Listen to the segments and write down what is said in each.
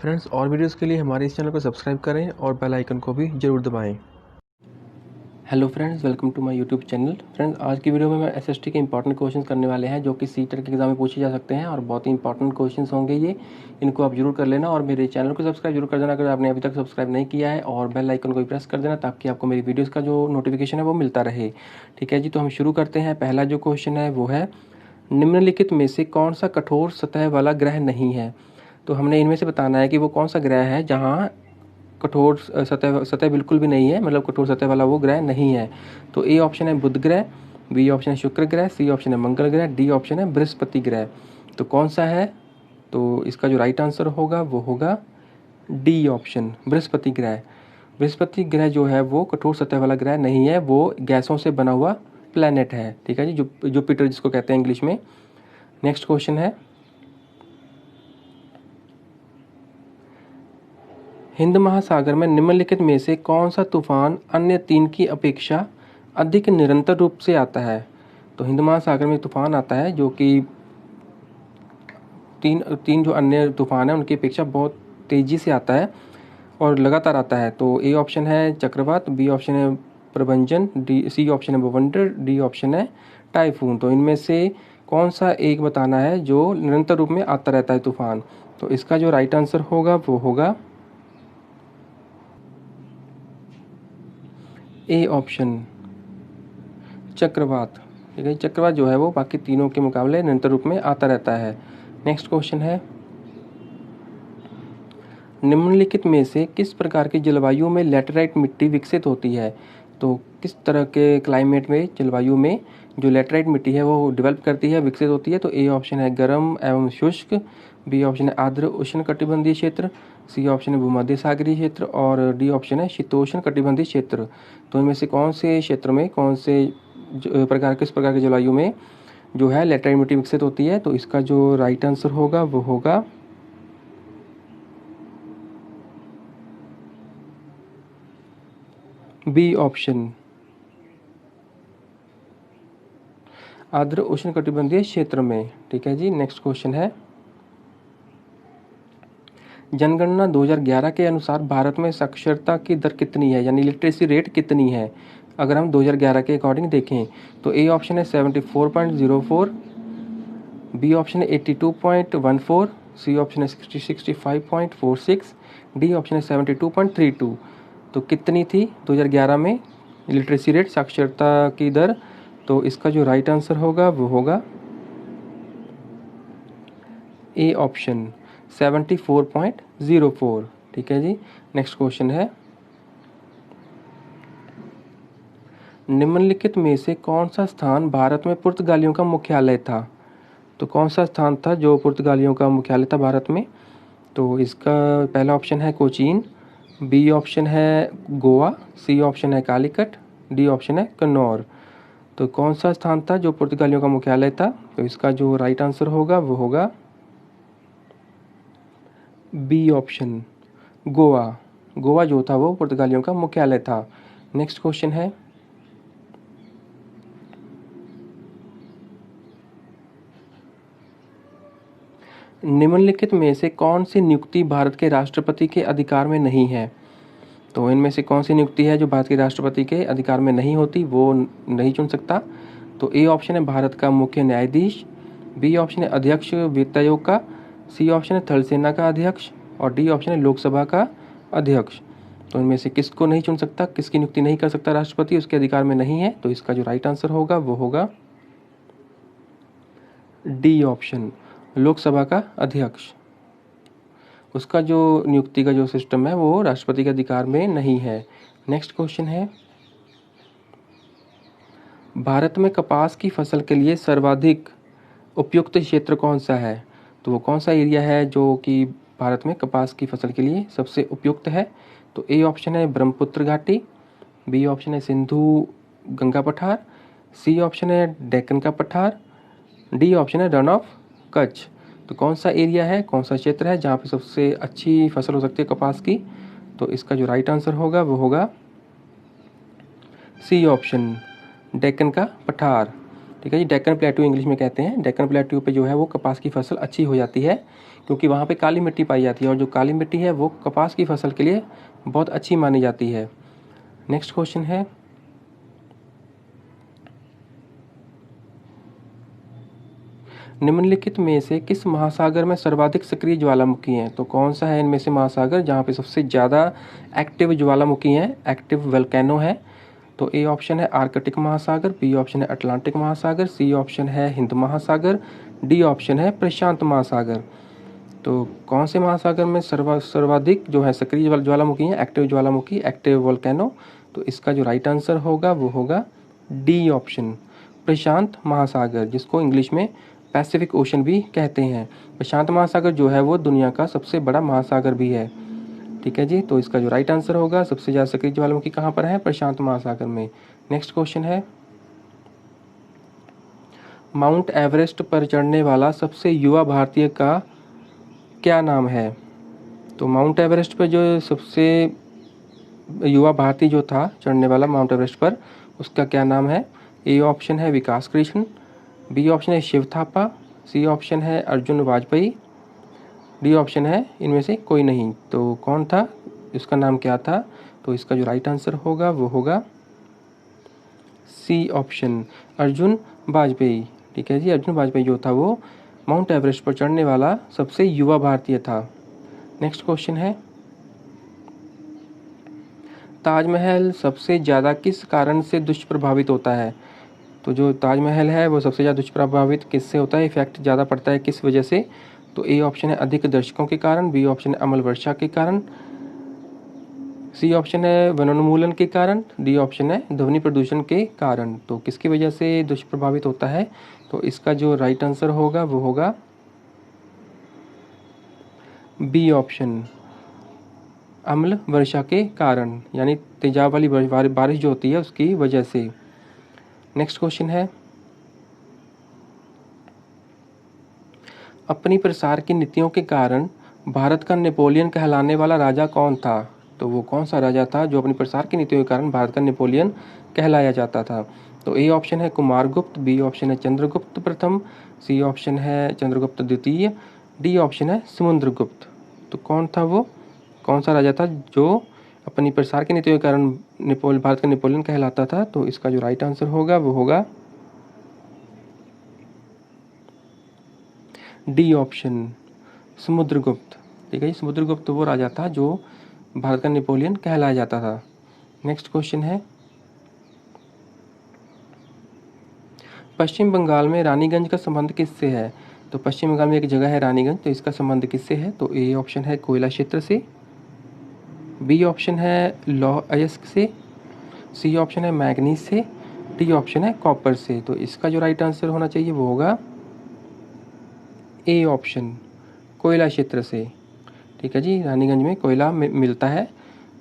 Friends, और videos के लिए हमारे इस चैनल को सब्सक्राइब करें और बेल आइकन को भी ज़रूर दबाएं। Hello friends, welcome to my YouTube channel. Friends, आज की वीडियो में मैं एसएसटी के इंपॉर्टेंट क्वेश्चंस करने वाले हैं जो कि सीटेट के एग्जाम में पूछे जा सकते हैं और बहुत ही इंपॉर्टेंट क्वेश्चंस होंगे ये। इनको आप जरूर कर लेना और मेरे चैनल को सब्सक्राइब जरूर कर देना अगर आपने अभी तक सब्सक्राइब नहीं किया है, और बेल आइकन को भी प्रेस कर देना ताकि आपको मेरी वीडियोज़ का जो नोटिफिकेशन है वो मिलता रहे। ठीक है जी, तो हम शुरू करते हैं। पहला जो क्वेश्चन है वो है, निम्नलिखित में से कौन सा कठोर सतह वाला ग्रह नहीं है। तो हमने इनमें से बताना है कि वो कौन सा ग्रह है जहाँ कठोर सतह बिल्कुल भी नहीं है, मतलब कठोर सतह वाला वो ग्रह नहीं है। तो ए ऑप्शन है बुध ग्रह, बी ऑप्शन है शुक्र ग्रह, सी ऑप्शन है मंगल ग्रह, डी ऑप्शन है बृहस्पति ग्रह। तो कौन सा है? तो इसका जो राइट आंसर होगा वो होगा डी ऑप्शन, बृहस्पति ग्रह। बृहस्पति ग्रह जो है वो कठोर सतह वाला ग्रह नहीं है, वो गैसों से बना हुआ प्लैनेट है। ठीक है जी, जुपिटर जिसको कहते हैं इंग्लिश में। नेक्स्ट क्वेश्चन है, हिंद महासागर में निम्नलिखित में से कौन सा तूफान अन्य तीन की अपेक्षा अधिक निरंतर रूप से आता है। तो हिंद महासागर में तूफान आता है जो कि तीन जो अन्य तूफान है उनकी अपेक्षा बहुत तेजी से आता है और लगातार आता है। तो ए ऑप्शन है चक्रवात, बी ऑप्शन है प्रभंजन, सी ऑप्शन है बवंडर, डी ऑप्शन है टाइफून। तो इनमें से कौन सा एक बताना है जो निरंतर रूप में आता रहता है तूफान। तो इसका जो राइट आंसर होगा वो होगा ए ऑप्शन, चक्रवात। ठीक है, चक्रवात जो है वो बाकी तीनों के मुकाबले निरंतर रूप में आता रहता है। नेक्स्ट क्वेश्चन है, निम्नलिखित में से किस प्रकार की जलवायु में लैटेराइट मिट्टी विकसित होती है। तो किस तरह के क्लाइमेट में, जलवायु में जो लैटेराइट मिट्टी है वो डेवलप करती है, विकसित होती है। तो ए ऑप्शन है गर्म एवं शुष्क, बी ऑप्शन है आर्द्र उष्ण कटिबंधीय क्षेत्र, सी ऑप्शन है भूमध्य सागरीय क्षेत्र और डी ऑप्शन है शीतोष्ण कटिबंधीय क्षेत्र। तो इनमें से कौन से क्षेत्र में, कौन से किस प्रकार की जलवायु में जो है लैटेराइट मिट्टी विकसित होती है। तो इसका जो राइट आंसर होगा वो होगा बी ऑप्शन, आर्द्र उष्ण कटिबंधीय क्षेत्र में। ठीक है जी, नेक्स्ट क्वेश्चन है, जनगणना 2011 के अनुसार भारत में साक्षरता की दर कितनी है, यानी लिटरेसी रेट कितनी है। अगर हम 2011 के अकॉर्डिंग देखें तो ए ऑप्शन है 74.04, बी ऑप्शन है 82.14, सी ऑप्शन है 65.46, डी ऑप्शन है 72.32। तो कितनी थी 2011 में लिटरेसी रेट, साक्षरता की दर। तो इसका जो राइट आंसर होगा वो होगा ए ऑप्शन, 74.04। ठीक है जी, नेक्स्ट क्वेश्चन है, निम्नलिखित में से कौन सा स्थान भारत में पुर्तगालियों का मुख्यालय था। तो कौन सा स्थान था जो पुर्तगालियों का मुख्यालय था भारत में। तो इसका पहला ऑप्शन है कोचीन, बी ऑप्शन है गोवा, सी ऑप्शन है कालीकट, डी ऑप्शन है कन्नौर। तो कौन सा स्थान था जो पुर्तगालियों का मुख्यालय था। तो इसका जो राइट आंसर होगा वो होगा बी ऑप्शन, गोवा। गोवा जो था वो पुर्तगालियों का मुख्यालय था। नेक्स्ट क्वेश्चन है, निम्नलिखित में से कौन सी नियुक्ति भारत के राष्ट्रपति के अधिकार में नहीं है। तो इनमें से कौन सी नियुक्ति है जो भारत के राष्ट्रपति के अधिकार में नहीं होती, वो नहीं चुन सकता। तो ए ऑप्शन है भारत का मुख्य न्यायाधीश, बी ऑप्शन है अध्यक्ष वित्त आयोग का, सी ऑप्शन है थल सेना का अध्यक्ष और डी ऑप्शन है लोकसभा का अध्यक्ष। तो इनमें से किसको नहीं चुन सकता, किसकी नियुक्ति नहीं कर सकता राष्ट्रपति, उसके अधिकार में नहीं है। तो इसका जो राइट आंसर होगा वो होगा डी ऑप्शन, लोकसभा का अध्यक्ष। उसका जो नियुक्ति का जो सिस्टम है वो राष्ट्रपति के अधिकार में नहीं है। नेक्स्ट क्वेश्चन है, भारत में कपास की फसल के लिए सर्वाधिक उपयुक्त क्षेत्र कौन सा है। तो वो कौन सा एरिया है जो कि भारत में कपास की फसल के लिए सबसे उपयुक्त है। तो ए ऑप्शन है ब्रह्मपुत्र घाटी, बी ऑप्शन है सिंधु गंगा पठार, सी ऑप्शन है डेक्कन का पठार, डी ऑप्शन है रन ऑफ कच्छ। तो कौन सा एरिया है, कौन सा क्षेत्र है जहाँ पे सबसे अच्छी फसल हो सकती है कपास की। तो इसका जो राइट आंसर होगा वो होगा सी ऑप्शन, डेक्कन का पठार। ठीक है जी। डेक्कन प्लेटू इंग्लिश में कहते हैं। डेक्कन प्लेटू पे जो है वो कपास की फसल अच्छी हो जाती है, क्योंकि वहाँ पे काली मिट्टी पाई जाती है, और जो काली मिट्टी है वो कपास की फसल के लिए बहुत अच्छी मानी जाती है। नेक्स्ट क्वेश्चन है, निम्नलिखित में से किस महासागर में सर्वाधिक सक्रिय ज्वालामुखी हैं? तो कौन सा है इनमें से महासागर जहाँ पे सबसे ज़्यादा एक्टिव ज्वालामुखी हैं, एक्टिव वोल्केनो है? तो ए ऑप्शन है आर्कटिक महासागर, बी ऑप्शन है अटलांटिक महासागर, सी ऑप्शन है हिंद महासागर, डी ऑप्शन है प्रशांत महासागर। तो कौन से महासागर में सर्वाधिक जो है सक्रिय ज्वालामुखी हैं, एक्टिव ज्वालामुखी, एक्टिव वोल्केनो? तो इसका जो राइट आंसर होगा वो होगा डी ऑप्शन, प्रशांत महासागर, जिसको इंग्लिश में पैसिफिक ओशन भी कहते हैं। प्रशांत महासागर जो है वो दुनिया का सबसे बड़ा महासागर भी है। ठीक है जी। तो इसका जो राइट आंसर होगा, सबसे ज़्यादा सक्रिय ज्वालामुखी कहाँ पर है? प्रशांत महासागर में। नेक्स्ट क्वेश्चन है, माउंट एवरेस्ट पर चढ़ने वाला सबसे युवा भारतीय का क्या नाम है? तो माउंट एवरेस्ट पर जो सबसे युवा भारतीय जो था चढ़ने वाला माउंट एवरेस्ट पर, उसका क्या नाम है? ए ऑप्शन है विकास कृष्ण, बी ऑप्शन है शिव थापा, सी ऑप्शन है अर्जुन वाजपेयी, डी ऑप्शन है इनमें से कोई नहीं। तो कौन था, इसका नाम क्या था? तो इसका जो राइट आंसर होगा वो होगा सी ऑप्शन, अर्जुन वाजपेयी। ठीक है जी। अर्जुन वाजपेयी जो था वो माउंट एवरेस्ट पर चढ़ने वाला सबसे युवा भारतीय था। नेक्स्ट क्वेश्चन है, ताजमहल सबसे ज़्यादा किस कारण से दुष्प्रभावित होता है? तो जो ताजमहल है वो सबसे ज़्यादा दुष्प्रभावित किससे होता है, इफेक्ट ज़्यादा पड़ता है किस वजह से? तो ए ऑप्शन है अधिक दर्शकों के कारण, बी ऑप्शन है अम्ल वर्षा के कारण, सी ऑप्शन है वनोन्मूलन के कारण, डी ऑप्शन है ध्वनि प्रदूषण के कारण। तो किसकी वजह से दुष्प्रभावित होता है? तो इसका जो राइट आंसर होगा वो होगा बी ऑप्शन, अम्ल वर्षा के कारण, यानी तेजाब वाली बारिश जो होती है उसकी वजह से। नेक्स्ट क्वेश्चन है, अपनी प्रसार की नीतियों के कारण भारत का नेपोलियन कहलाने वाला राजा कौन था? तो वो कौन सा राजा था जो अपनी प्रसार की नीतियों के कारण भारत का नेपोलियन कहलाया जाता था? तो ए ऑप्शन है कुमारगुप्त, बी ऑप्शन है चंद्रगुप्त प्रथम, सी ऑप्शन है चंद्रगुप्त द्वितीय, डी ऑप्शन है समुद्रगुप्त। तो कौन था वो, कौन सा राजा था जो अपनी प्रसार की नीतियों के कारण भारत का नेपोलियन कहलाता था? तो इसका जो राइट आंसर होगा वो होगा डी ऑप्शन, समुद्रगुप्त। ठीक है जी। समुद्रगुप्त वो राजा था जो भारत का नेपोलियन कहलाया जाता था। नेक्स्ट क्वेश्चन है, पश्चिम बंगाल में रानीगंज का संबंध किससे है? तो पश्चिम बंगाल में एक जगह है रानीगंज, तो इसका संबंध किससे है? तो ए ऑप्शन है कोयला क्षेत्र से, बी ऑप्शन है लौह अयस्क से, सी ऑप्शन है मैग्नीज से, डी ऑप्शन है कॉपर से। तो इसका जो राइट आंसर होना चाहिए वो होगा ए ऑप्शन, कोयला क्षेत्र से। ठीक है जी। रानीगंज में कोयला मिलता है,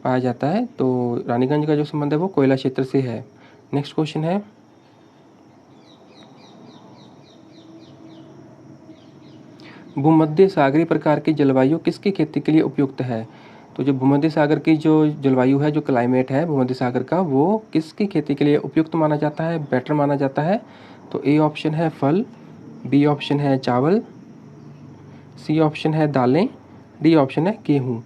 पाया जाता है, तो रानीगंज का जो संबंध है वो कोयला क्षेत्र से है। नेक्स्ट क्वेश्चन है, भूमध्य सागरीय प्रकार की जलवायु किसकी खेती के लिए उपयुक्त है? तो जो भूमध्य सागर की जो जलवायु है, जो क्लाइमेट है भूमध्य सागर का, वो किसकी खेती के लिए उपयुक्त माना जाता है, बेटर माना जाता है? तो ए ऑप्शन है फल, बी ऑप्शन है चावल, सी ऑप्शन है दालें, डी ऑप्शन है गेहूँ।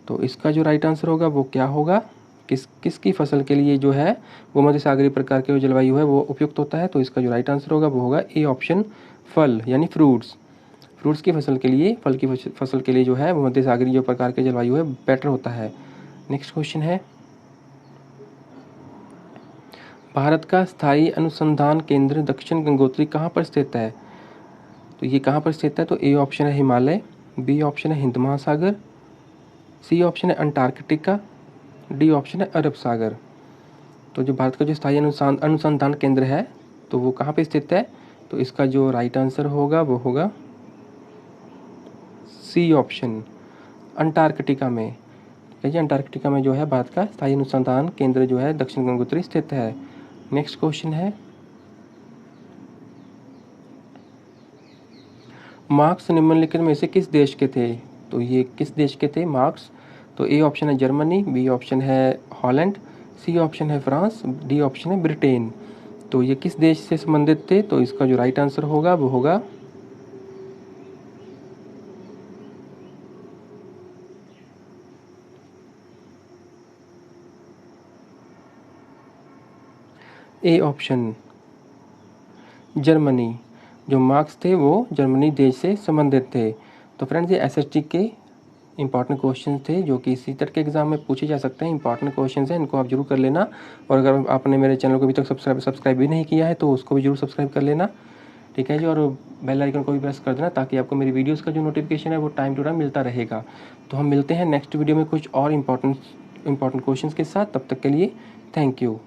तो इसका जो राइट आंसर होगा वो क्या होगा, किसकी फसल के लिए जो है भूमध्य सागरीय प्रकार की जो जलवायु है वो उपयुक्त होता है? तो इसका जो राइट आंसर होगा वो होगा ए ऑप्शन, फल यानी फ्रूट्स। फ्रूट्स की फसल के लिए, फल की फसल के लिए जो है भूमध्य सागरीय जो प्रकार के जलवायु है बेटर होता है। नेक्स्ट क्वेश्चन है, भारत का स्थायी अनुसंधान केंद्र दक्षिण गंगोत्री कहाँ पर स्थित है? तो ये कहाँ पर स्थित है? तो ए ऑप्शन है हिमालय, बी ऑप्शन है हिंद महासागर, सी ऑप्शन है अंटार्कटिका, डी ऑप्शन है अरब सागर। तो जो भारत का जो स्थायी अनुसंधान केंद्र है तो वो कहाँ पे स्थित है? तो इसका जो राइट आंसर होगा वो होगा सी ऑप्शन, अंटार्कटिका में। ठीक है जी। अंटार्कटिका में जो है भारत का स्थायी अनुसंधान केंद्र जो है दक्षिण गंगोत्री स्थित है। नेक्स्ट क्वेश्चन है, मार्क्स निम्नलिखित में से किस देश के थे? तो ये किस देश के थे मार्क्स? तो ए ऑप्शन है जर्मनी, बी ऑप्शन है हॉलैंड, सी ऑप्शन है फ्रांस, डी ऑप्शन है ब्रिटेन। तो ये किस देश से संबंधित थे? तो इसका जो राइट आंसर होगा वो होगा ए ऑप्शन, जर्मनी। जो मार्क्स थे वो जर्मनी देश से संबंधित थे। तो फ्रेंड्स ये एसएसटी के इंपॉर्टेंट क्वेश्चन थे जो कि इसी तरह के एग्जाम में पूछे जा सकते हैं। इंपॉर्टेंट क्वेश्चन हैं, इनको आप जरूर कर लेना। और अगर आपने मेरे चैनल को अभी तक सब्सक्राइब भी नहीं किया है तो उसको भी जरूर सब्सक्राइब कर लेना, ठीक है जी। और बेल आइकन को भी प्रेस कर देना ताकि आपको मेरी वीडियोस का जो नोटिफिकेशन है वो टाइम टू टाइम मिलता रहेगा। तो हम मिलते हैं नेक्स्ट वीडियो में कुछ और इंपॉर्टेंट क्वेश्चंस के साथ। तब तक के लिए थैंक यू।